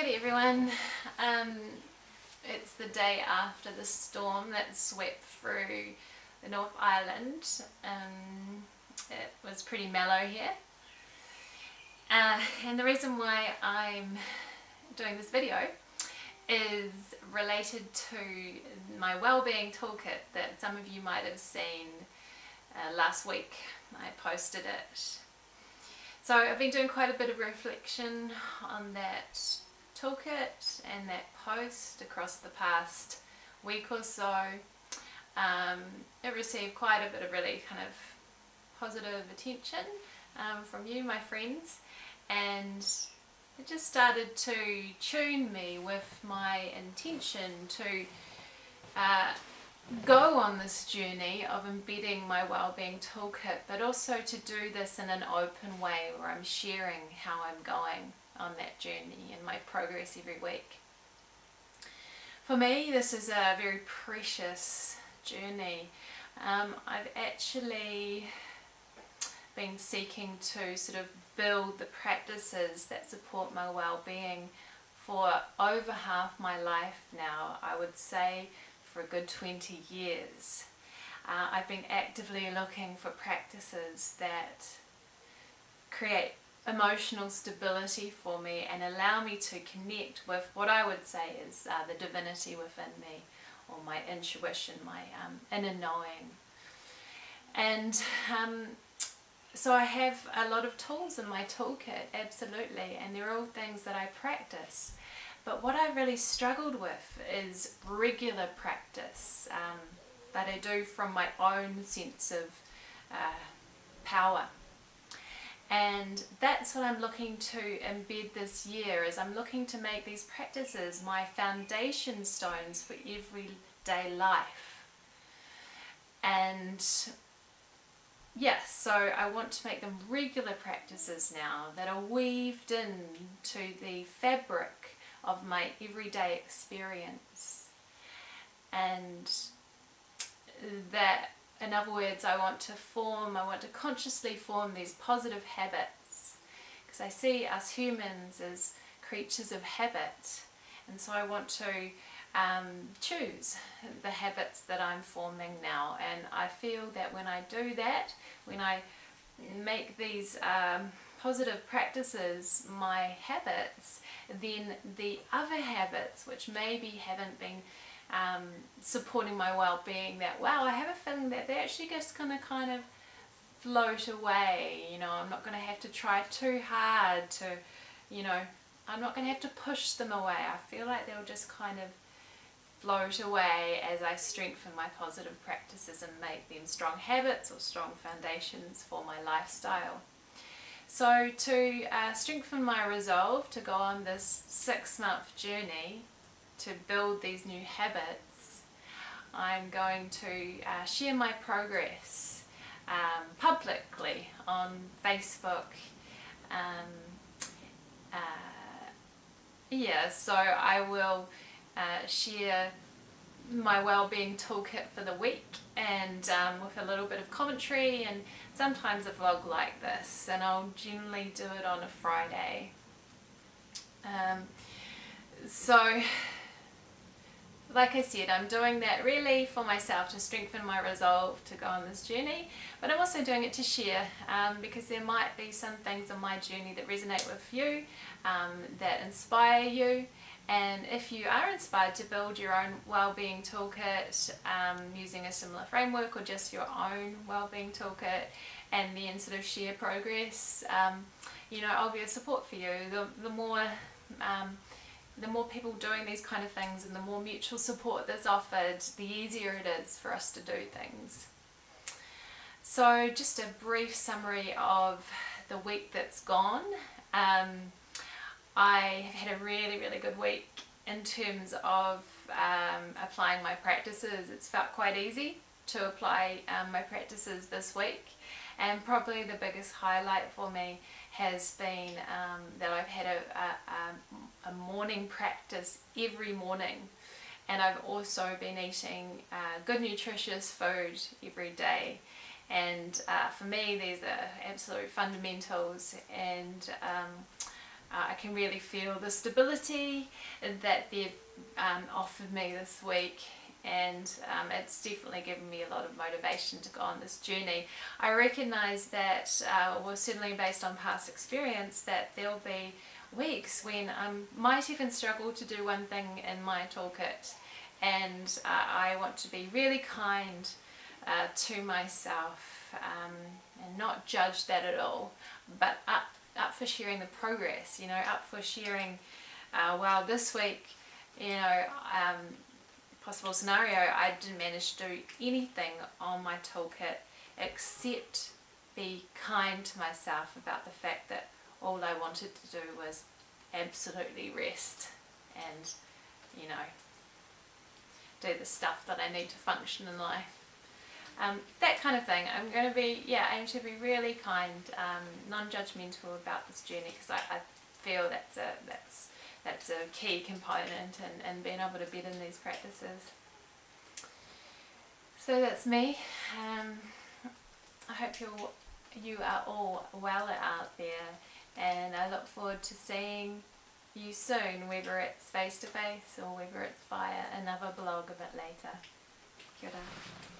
Hey everyone, it's the day after the storm that swept through the North Island. It was pretty mellow here, and the reason why I'm doing this video is related to my wellbeing toolkit that some of you might have seen last week. I posted it. So I've been doing quite a bit of reflection on that toolkit and that post across the past week or so. It received quite a bit of really kind of positive attention from you, my friends, and it just started to tune me with my intention to go on this journey of embedding my wellbeing toolkit, but also to do this in an open way where I'm sharing how I'm going on that journey and my progress every week. For me, this is a very precious journey. I've actually been seeking to sort of build the practices that support my well-being for over half my life now. I would say for a good 20 years. I've been actively looking for practices that create emotional stability for me and allow me to connect with what I would say is the divinity within me, or my intuition, my inner knowing. And so I have a lot of tools in my toolkit, absolutely, and they're all things that I practice. But what I really struggled with is regular practice that I do from my own sense of power. And that's what I'm looking to embed this year, is I'm looking to make these practices my foundation stones for everyday life. And yes, so I want to make them regular practices now that are weaved into the fabric of my everyday experience, and that, in other words, I want to consciously form these positive habits, because I see us humans as creatures of habit, and so I want to choose the habits that I'm forming now. And I feel that when I do that, when I make these positive practices my habits, then the other habits which maybe haven't been supporting my well-being that well, I have a feeling that they're actually just going to kind of float away. I'm not going to have to try too hard to, I'm not going to have to push them away. I feel like they'll just kind of float away as I strengthen my positive practices and make them strong habits or strong foundations for my lifestyle. So to strengthen my resolve to go on this 6-month journey to build these new habits, I'm going to share my progress publicly on Facebook. So I will share my wellbeing toolkit for the week, and with a little bit of commentary, and sometimes a vlog like this, and I'll generally do it on a Friday. So like I said, I'm doing that really for myself to strengthen my resolve to go on this journey, but I'm also doing it to share, because there might be some things on my journey that resonate with you, that inspire you. And if you are inspired to build your own wellbeing toolkit using a similar framework, or just your own wellbeing toolkit, and then sort of share progress, I'll be a support for you. The more people doing these kind of things, and the more mutual support that's offered, the easier it is for us to do things. So just a brief summary of the week that's gone. I have had a really, really good week in terms of applying my practices. It's felt quite easy to apply my practices this week, and probably the biggest highlight for me has been that I've had a morning practice every morning, and I've also been eating good nutritious food every day. And for me, these are absolute fundamentals, and I can really feel the stability that they've offered me this week, and it's definitely given me a lot of motivation to go on this journey. I recognise that, well, certainly based on past experience, that there'll be weeks when I might even struggle to do one thing in my toolkit, and I want to be really kind to myself, and not judge that at all, but up for sharing the progress, up for sharing, well, this week, possible scenario, I didn't manage to do anything on my toolkit except be kind to myself about the fact that all I wanted to do was absolutely rest and, do the stuff that I need to function in life. That kind of thing. I'm going to be, aim to be really kind, non-judgmental about this journey, because I feel that's a key component in being able to bed in these practices. So that's me. I hope you are all well out there, and I look forward to seeing you soon, whether it's face to face or whether it's via another blog a bit later. Kia ora.